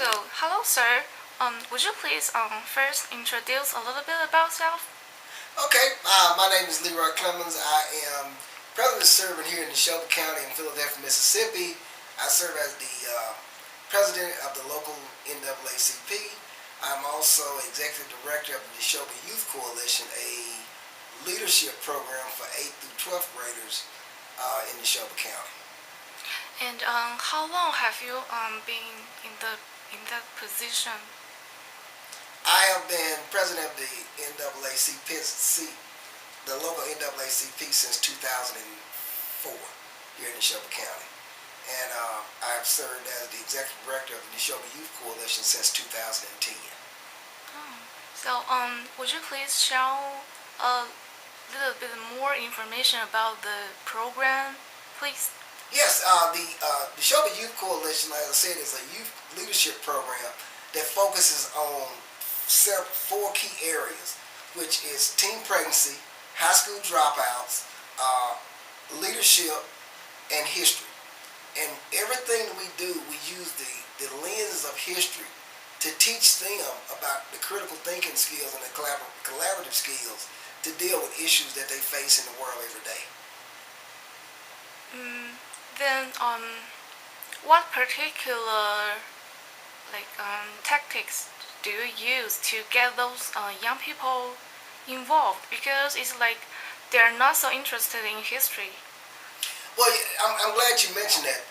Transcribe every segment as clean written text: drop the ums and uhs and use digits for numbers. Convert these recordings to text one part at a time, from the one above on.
Hello, sir. Would you please first introduce a little bit about yourself? Okay, my name is Leroy Clemons. I am presently serving here in Neshoba County in Philadelphia, Mississippi. I serve as the president of the local NAACP. I'm also executive director of the Neshoba Youth Coalition, a leadership program for 8th through 12th graders in Neshoba County. And how long have you been in that position? I have been president of the NAACP, the local NAACP, since 2004 here in Neshoba County. And I have served as the executive director of the Neshoba Youth Coalition since 2010. Would you please share a little bit more information about the program, please? Yes, the Neshoba Youth Coalition, as I said, is a youth leadership program that focuses on four key areas, which is teen pregnancy, high school dropouts, leadership, and history. And everything that we do, we use the lenses of history to teach them about the critical thinking skills and the collaborative skills to deal with issues that they face in the world every day. Then, what particular tactics do you use to get those young people involved? Because it's like they're not so interested in history. Well, I'm glad you mentioned that.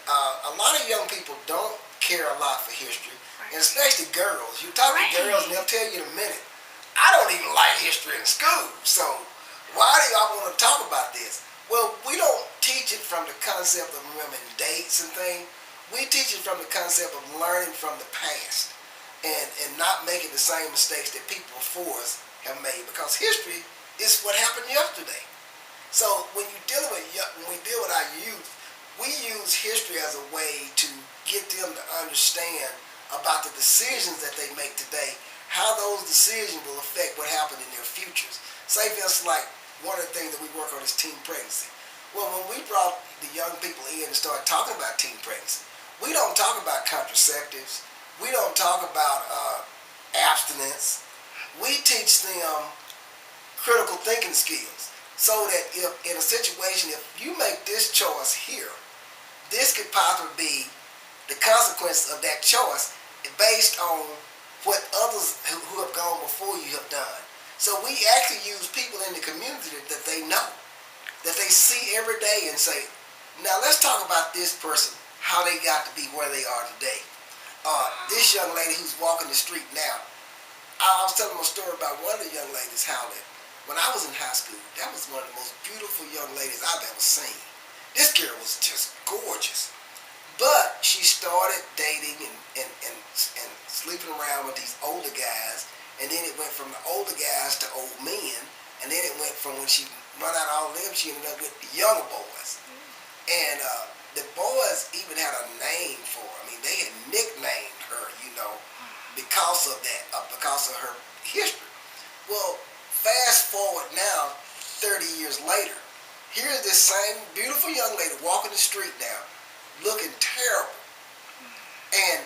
A lot of young people don't care a lot for history, and especially girls. You talk to girls and they'll tell you in a minute, I don't even like history in school, so why do y'all want to talk about this? Well, we don't teach it from the concept of remembering dates and things. We teach it from the concept of learning from the past and not making the same mistakes that people before us have made, because history is what happened yesterday. So when we deal with our youth, we use history as a way to get them to understand about the decisions that they make today, how those decisions will affect what happened in their futures. Say for instance, like one of the things that we work on is teen pregnancy. Well, when we brought the young people in and started talking about teen pregnancy, we don't talk about contraceptives. We don't talk about abstinence. We teach them critical thinking skills, so that if in a situation, if you make this choice here, this could possibly be the consequence of that choice based on what others who have gone before you have done. So we actually use people in the community that they know, that they see every day, and say, now let's talk about this person, how they got to be where they are today. This young lady who's walking the street now, I was telling them a story about one of the young ladies, how that when I was in high school, that was one of the most beautiful young ladies I've ever seen. This girl was just gorgeous. But she started dating and sleeping around with these older guys, and then it went from the older guys to old men, and then it went from when she run out all of them, she ended up with the younger boys. And the boys even had a name for her. I mean, they had nicknamed her, because of that, because of her history. Well, fast forward now, 30 years later, here's this same beautiful young lady walking the street now, looking terrible. And,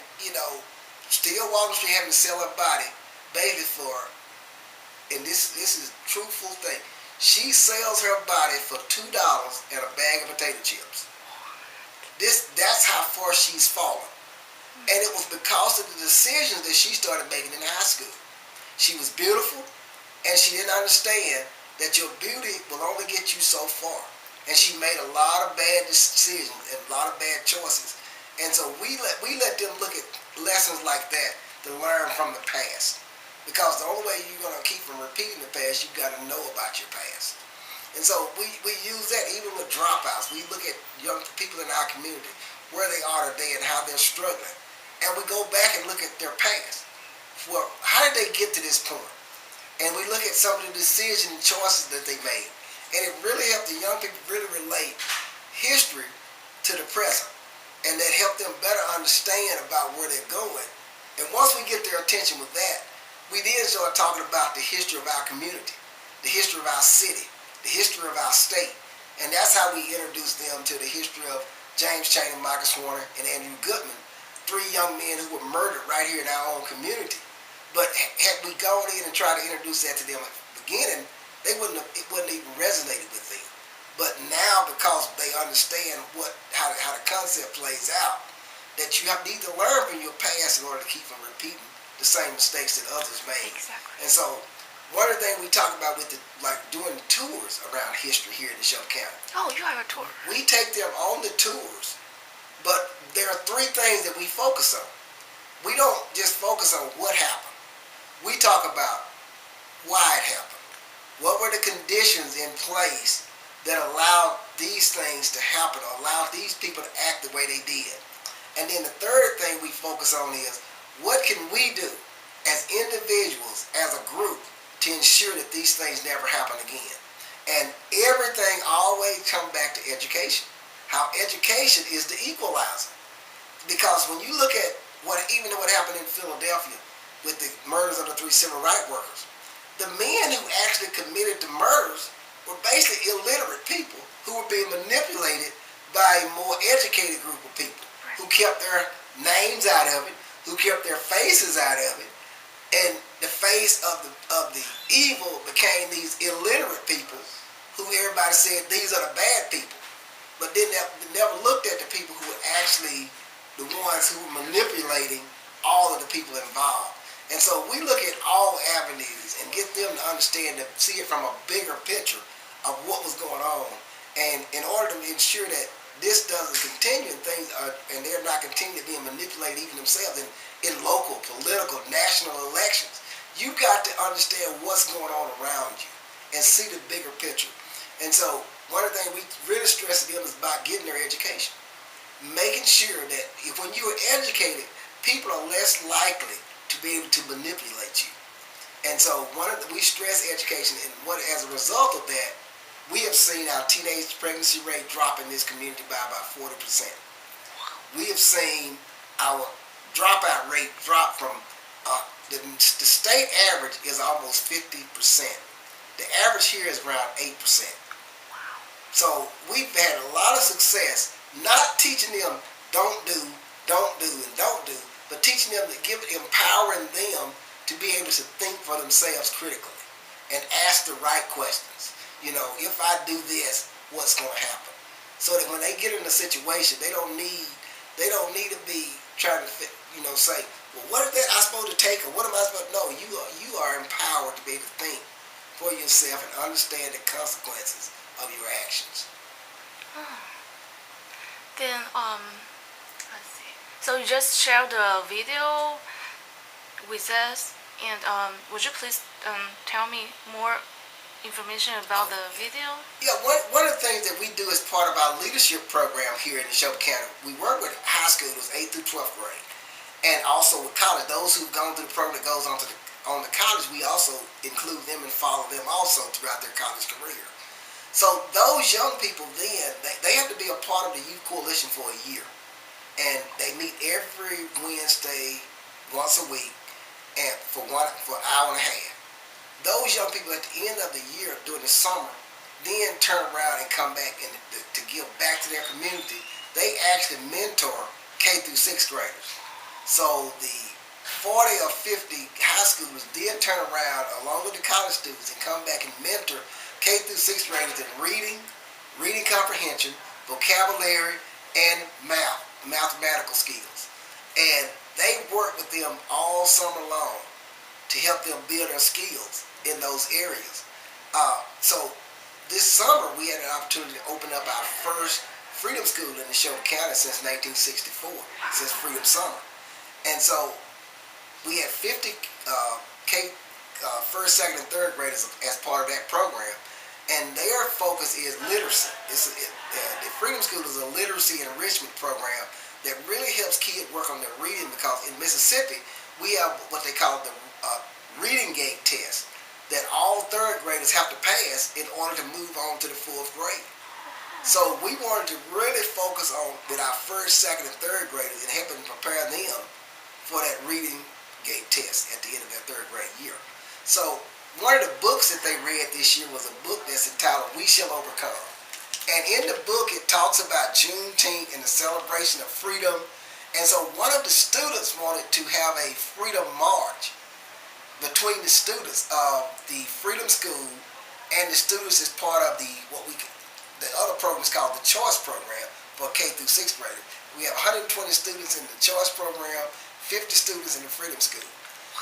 still walking the street, having to sell her body, baby for, and this is a truthful thing, she sells her body for $2 and a bag of potato chips. That's how far she's fallen. And it was because of the decisions that she started making in high school. She was beautiful, and she didn't understand that your beauty will only get you so far. And she made a lot of bad decisions and a lot of bad choices. And so we let them look at lessons like that to learn from the past. Because the only way you're going to keep from repeating the past, you've got to know about your past. And so we use that even with dropouts. We look at young people in our community, where they are today and how they're struggling. And we go back and look at their past. Well, how did they get to this point? And we look at some of the decisions and choices that they made. And it really helped the young people really relate history to the present. And that helped them better understand about where they're going. And once we get their attention with that, we then start talking about the history of our community, the history of our city, the history of our state. And that's how we introduce them to the history of James Chaney, Marcus Warner, and Andrew Goodman, three young men who were murdered right here in our own community. But had we gone in and tried to introduce that to them at the beginning, it wouldn't even resonated with them. But now, because they understand how the concept plays out, that you need to learn from your past in order to keep from repeating the same mistakes that others made. Exactly. And so, one of the things we talk about with doing tours around history here in Shelby County. Oh, you have a tour. We take them on the tours, but there are three things that we focus on. We don't just focus on what happened. We talk about why it happened. What were the conditions in place that allowed these things to happen, or allowed these people to act the way they did? And then the third thing we focus on is, what can we do as individuals, as a group, to ensure that these things never happen again? And everything always comes back to education. How education is the equalizer. Because when you look at what happened in Philadelphia with the murders of the three civil rights workers, the men who actually committed the murders were basically illiterate people who were being manipulated by a more educated group of people who kept their names out of it, who kept their faces out of it, and the face of the evil became these illiterate people who everybody said these are the bad people, but then they never looked at the people who were actually the ones who were manipulating all of the people involved. And so we look at all avenues and get them to understand, to see it from a bigger picture of what was going on, and in order to ensure that this doesn't continue, and they're not continuing to be manipulated even themselves in local, political, national elections. You've got to understand what's going on around you and see the bigger picture. And so one of the things we really stress to them is about getting their education. Making sure that when you are educated, people are less likely to be able to manipulate you. And so we stress education, and as a result of that, we have seen our teenage pregnancy rate drop in this community by about 40%. We have seen our dropout rate drop from the state average is almost 50%. The average here is around 8%. So we've had a lot of success not teaching them don't do, but teaching them empowering them to be able to think for themselves critically and ask the right questions. If I do this, what's going to happen? So that when they get in a situation, they don't need to be trying to say, well, what is that I'm supposed to take, or what am I supposed to? No, you are empowered to be able to think for yourself and understand the consequences of your actions. Then let's see. So you just shared the video with us, and would you please tell me more information about the video? Yeah, one of the things that we do as part of our leadership program here in Shelby County, we work with high schoolers, 8th through 12th grade, and also with college. Those who've gone through the program that goes on to college, we also include them and follow them also throughout their college career. So those young people then, they have to be a part of the Youth Coalition for a year. And they meet every Wednesday, once a week, and for an hour and a half. Those young people at the end of the year, during the summer, then turn around and come back and to give back to their community. They actually mentor K through 6th graders. So the 40 or 50 high schoolers then turn around along with the college students and come back and mentor K through 6th graders in reading comprehension, vocabulary, and mathematical skills. And they work with them all summer long to help them build their skills in those areas. So this summer we had an opportunity to open up our first Freedom School in the Shelby County since 1964, since Freedom Summer. And so we had 50 first, second, and third graders as part of that program. And their focus is literacy. The Freedom School is a literacy and enrichment program that really helps kids work on their reading, because in Mississippi we have what they call the reading gate test that all third graders have to pass in order to move on to the 4th grade. So we wanted to really focus on with our first, second, and third graders and helping prepare them for that reading gate test at the end of their 3rd grade year. So one of the books that they read this year was a book that's entitled We Shall Overcome. And in the book it talks about Juneteenth and the celebration of freedom And so one of the students wanted to have a freedom march between the students of the Freedom School and the students as part of the other program is called the Choice Program for K through 6th graders. We have 120 students in the Choice Program, 50 students in the Freedom School.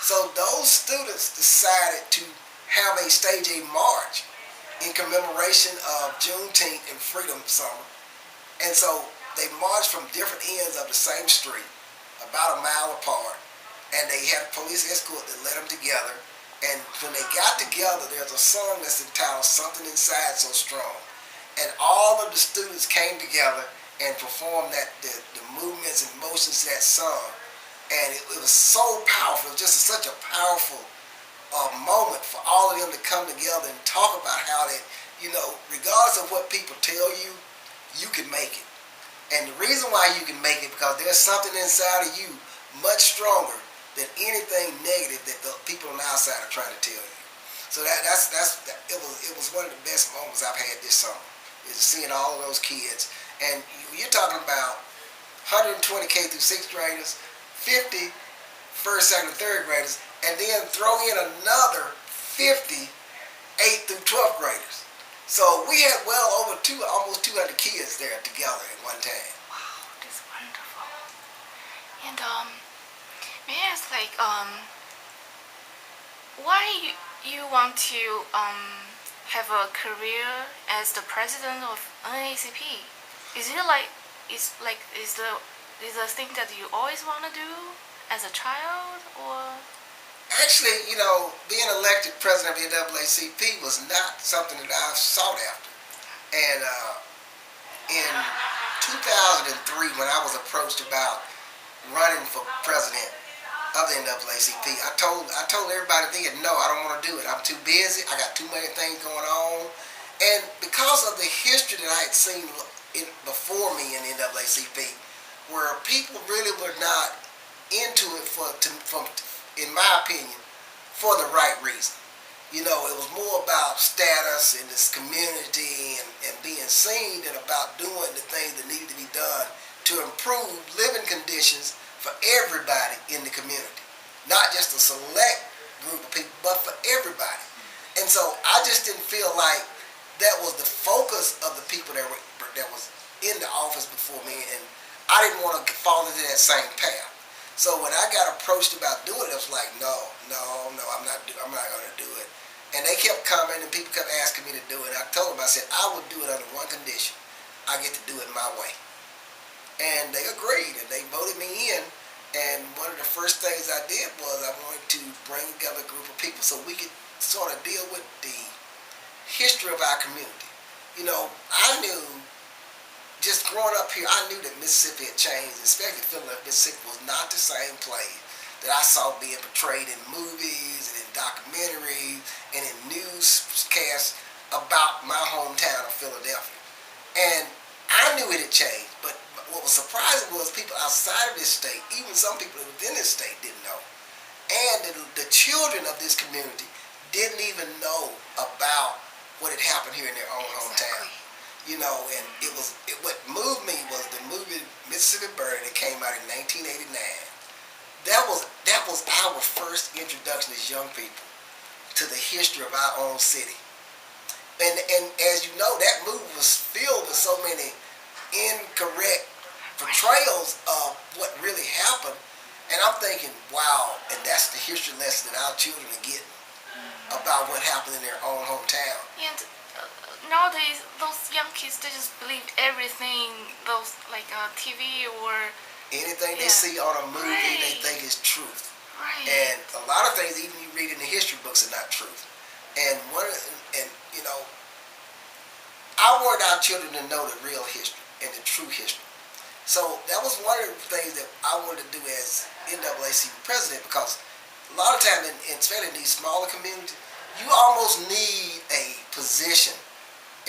So those students decided to have a stage a march in commemoration of Juneteenth and Freedom Summer. And so they marched from different ends of the same street, about a mile apart, and they had a police escort that led them together. And when they got together, there's a song that's entitled Something Inside So Strong. And all of the students came together and performed the movements and motions of that song. And it was so powerful, just such a powerful moment for all of them to come together and talk about how that, regardless of what people tell you, you can make it. And the reason why you can make it, because there's something inside of you much stronger than anything negative that the people on the outside are trying to tell you. So it was one of the best moments I've had this summer, is seeing all of those kids. And you're talking about 120 K through 6th graders, 50 first, second, and third graders, and then throw in another 50 8th through 12th graders. So we had almost 200 kids there together at one time. Wow, that's wonderful. And may I ask, why you want to have a career as the president of NAACP? Is it is the thing that you always want to do as a child, or? Actually, being elected president of the NAACP was not something that I sought after. And in 2003, when I was approached about running for president of the NAACP, I told everybody then, no, I don't want to do it. I'm too busy. I got too many things going on. And because of the history that I had seen before me in the NAACP, where people really were not into it in my opinion, for the right reason. It was more about status in this community and being seen than about doing the things that needed to be done to improve living conditions for everybody in the community. Not just a select group of people, but for everybody. And so I just didn't feel like that was the focus of the people that was in the office before me, and I didn't want to fall into that same path. So when I got approached about doing it, I was like, no, I'm not going to do it. And they kept coming, and people kept asking me to do it. I told them, I said, I would do it under one condition. I get to do it my way. And they agreed, and they voted me in. And one of the first things I did was I wanted to bring together a group of people so we could sort of deal with the history of our community. I knew, just growing up here, I knew that Mississippi had changed, especially Philadelphia, Mississippi was not the same place that I saw being portrayed in movies and in documentaries and in newscasts about my hometown of Philadelphia. And I knew it had changed, but what was surprising was people outside of this state, even some people within this state didn't know. And the children of this community didn't even know about what had happened here in their own hometown. And what moved me was the movie Mississippi Burning that came out in 1989. That was our first introduction as young people to the history of our own city. And as you know, that movie was filled with so many incorrect portrayals of what really happened. And I'm thinking, wow, and that's the history lesson that our children are getting about what happened in their own hometown. And nowadays, those young kids, they just believe everything, those TV or anything they see on a movie, they think is truth. Right. And a lot of things, even you read in the history books, are not truth. And I wanted our children to know the real history and the true history. So that was one of the things that I wanted to do as NAACP president, because a lot of times, especially in these smaller communities, you almost need a position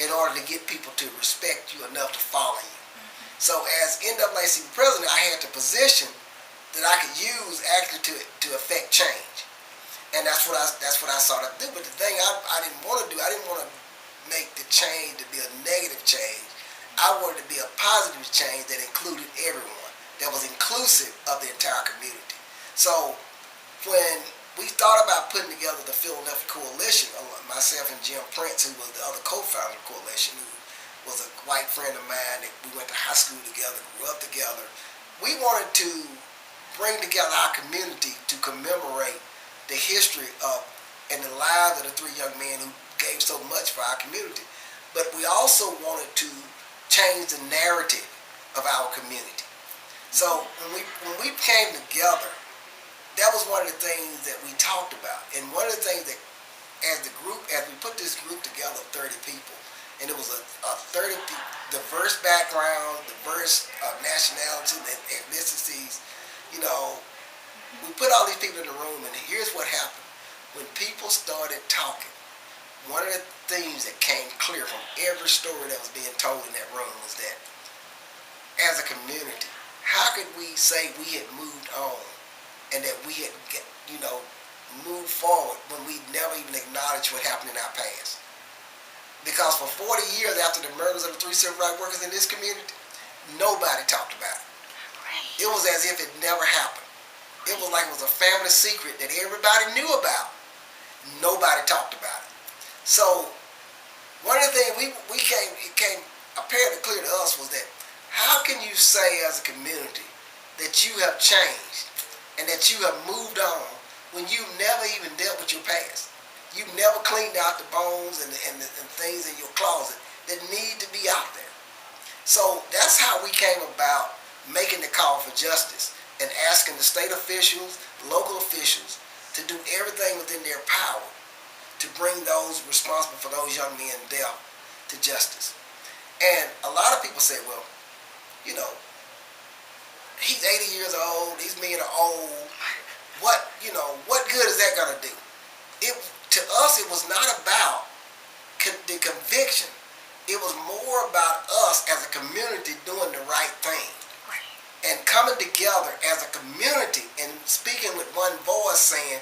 in order to get people to respect you enough to follow you. So as NAACP president, I had the position that I could use actually to affect change. And that's what I sought to do. But the thing I didn't want to do, I didn't want to make the change to be a negative change. I wanted to be a positive change that included everyone. that was inclusive of the entire community. So when we thought about putting together the Philadelphia Coalition, myself and Jim Prince, who was the other co-founder of the coalition, who was a white friend of mine that we went to high school together, grew up together, we wanted to bring together our community to commemorate the history of and the lives of the three young men who gave so much for our community. But we also wanted to change the narrative of our community. So when we came together, that was one of the things that we talked about. And one of the things that as we put this group together of 30 people, and it was a 30 diverse background, diverse nationalities and ethnicities, we put all these people in the room, and here's what happened. When people started talking, one of the things that came clear from every story that was being told in that room was that as a community, how could we say we had moved on and that we had moved forward when we never even acknowledged what happened in our past? Because for 40 years after the murders of the three civil rights workers in this community, nobody talked about it. It was as if it never happened. It was like it was a family secret that everybody knew about. Nobody talked about it. So one of the things it came apparently clear to us was that how can you say as a community that you have changed and that you have moved on when you never even dealt with your past? You never cleaned out the bones and things in your closet that need to be out there. So that's how we came about making the call for justice and asking the state officials, local officials, to do everything within their power to bring those responsible for those young men's death to justice. And a lot of people say, well, he's 80 years old, these men are old. What good is that going to do? To us, it was not about the conviction. It was more about us as a community doing the right thing. And coming together as a community and speaking with one voice saying,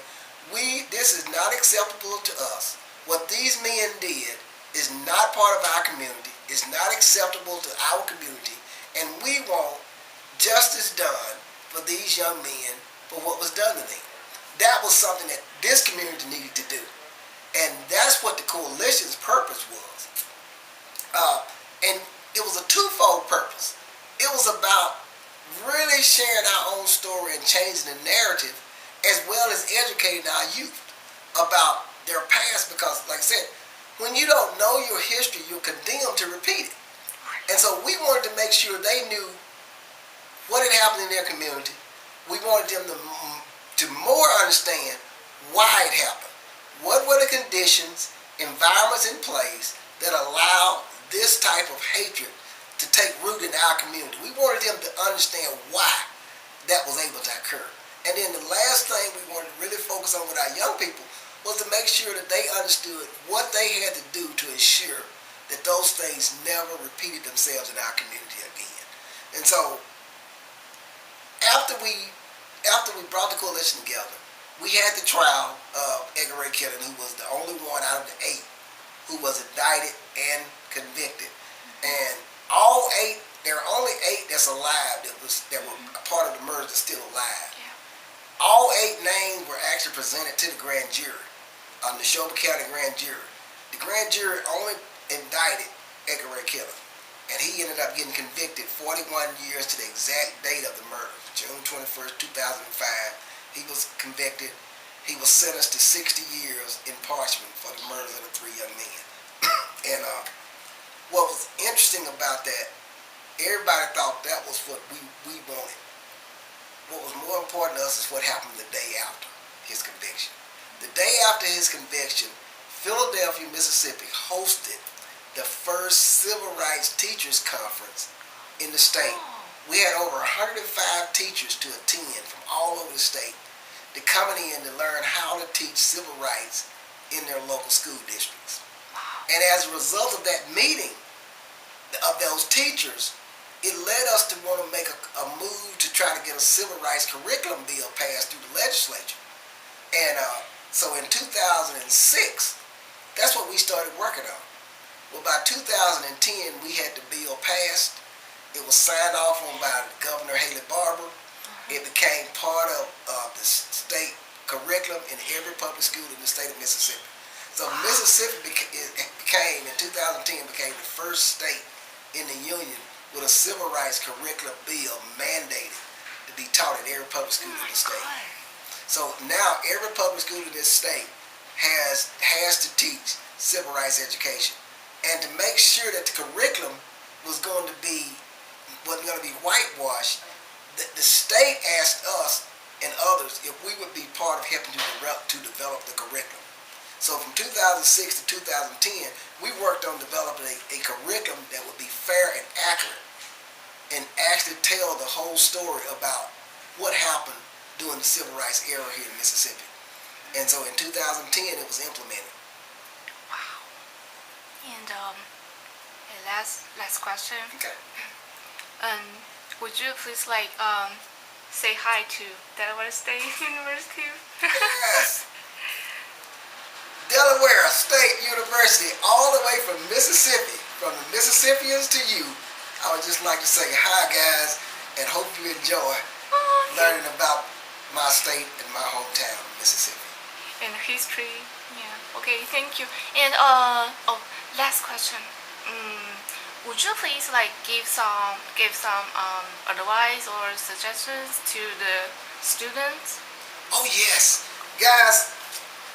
this is not acceptable to us. What these men did is not part of our community. It's not acceptable to our community. And we want justice done for these young men for what was done to them. That was something that this community needed to do. And that's what the coalition's purpose was. And it was a twofold purpose. It was about really sharing our own story and changing the narrative, as well as educating our youth about their past, because like I said, when you don't know your history, you're condemned to repeat it. And so we wanted to make sure they knew what had happened in their community. We wanted them to more understand why it happened. What were the conditions, environments in place that allowed this type of hatred to take root in our community? We wanted them to understand why that was able to occur. And then the last thing we wanted to really focus on with our young people was to make sure that they understood what they had to do to ensure that those things never repeated themselves in our community again. And so after we brought the coalition together, we had the trial of Edgar Ray Killen, who was the only one out of the 8 who was indicted and convicted. And all 8, there are only 8 that's alive that were a part of the murders that's still alive. Yeah. All 8 names were actually presented to the grand jury, the Neshoba County grand jury. The grand jury only indicted Edgar Ray Killen, and he ended up getting convicted 41 years to the exact date of the murder, June 21st, 2005. He was convicted. He was sentenced to 60 years in parchment for the murders of the 3 young men. And what was interesting about that, everybody thought that was what we wanted. What was more important to us is what happened the day after his conviction. The day after his conviction, Philadelphia, Mississippi hosted the first Civil Rights Teachers Conference in the state. We had over 105 teachers to attend from all over the state, to coming in to learn how to teach civil rights in their local school districts. And as a result of that meeting of those teachers, it led us to want to make a move to try to get a civil rights curriculum bill passed through the legislature. And so in 2006, that's what we started working on. Well, by 2010, we had the bill passed, It was signed off on by Governor Haley Barbour. It became part of the state curriculum in every public school in the state of Mississippi. So Mississippi became, in 2010, became the first state in the union with a civil rights curriculum bill mandated to be taught in every public school in the state. So now every public school in this state has to teach civil rights education. And to make sure that the curriculum wasn't going to be whitewashed, the state asked us and others if we would be part of helping to develop the curriculum. So from 2006 to 2010, we worked on developing a curriculum that would be fair and accurate and actually tell the whole story about what happened during the civil rights era here in Mississippi. And so in 2010, it was implemented. Wow. And last question. Okay. Would you please say hi to Delaware State University? Yes. Delaware State University, all the way from Mississippi, from the Mississippians to you. I would just like to say hi, guys, and hope you enjoy learning about my state and my hometown, Mississippi. And history, yeah. Okay, thank you. And last question. Would you please give some advice or suggestions to the students? Oh yes, guys,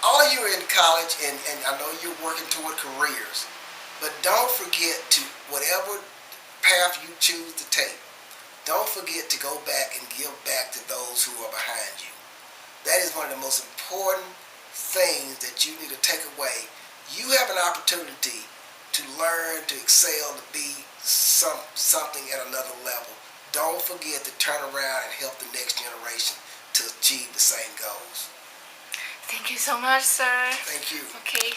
all of you are in college, and I know you're working toward careers, but don't forget to, whatever path you choose to take, don't forget to go back and give back to those who are behind you. That is one of the most important things that you need to take away. You have an opportunity to learn, to excel, to be something at another level. Don't forget to turn around and help the next generation to achieve the same goals. Thank you so much, sir. Thank you. Okay.